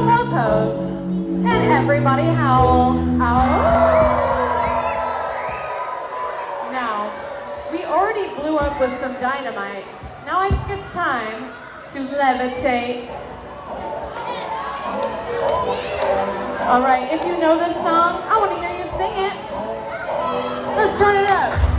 little more pose. And everybody howl. Howl. Now, we already blew up with some dynamite. Now I think it's time to levitate. All right, if you know this song, I want to hear you sing it. Let's turn it up.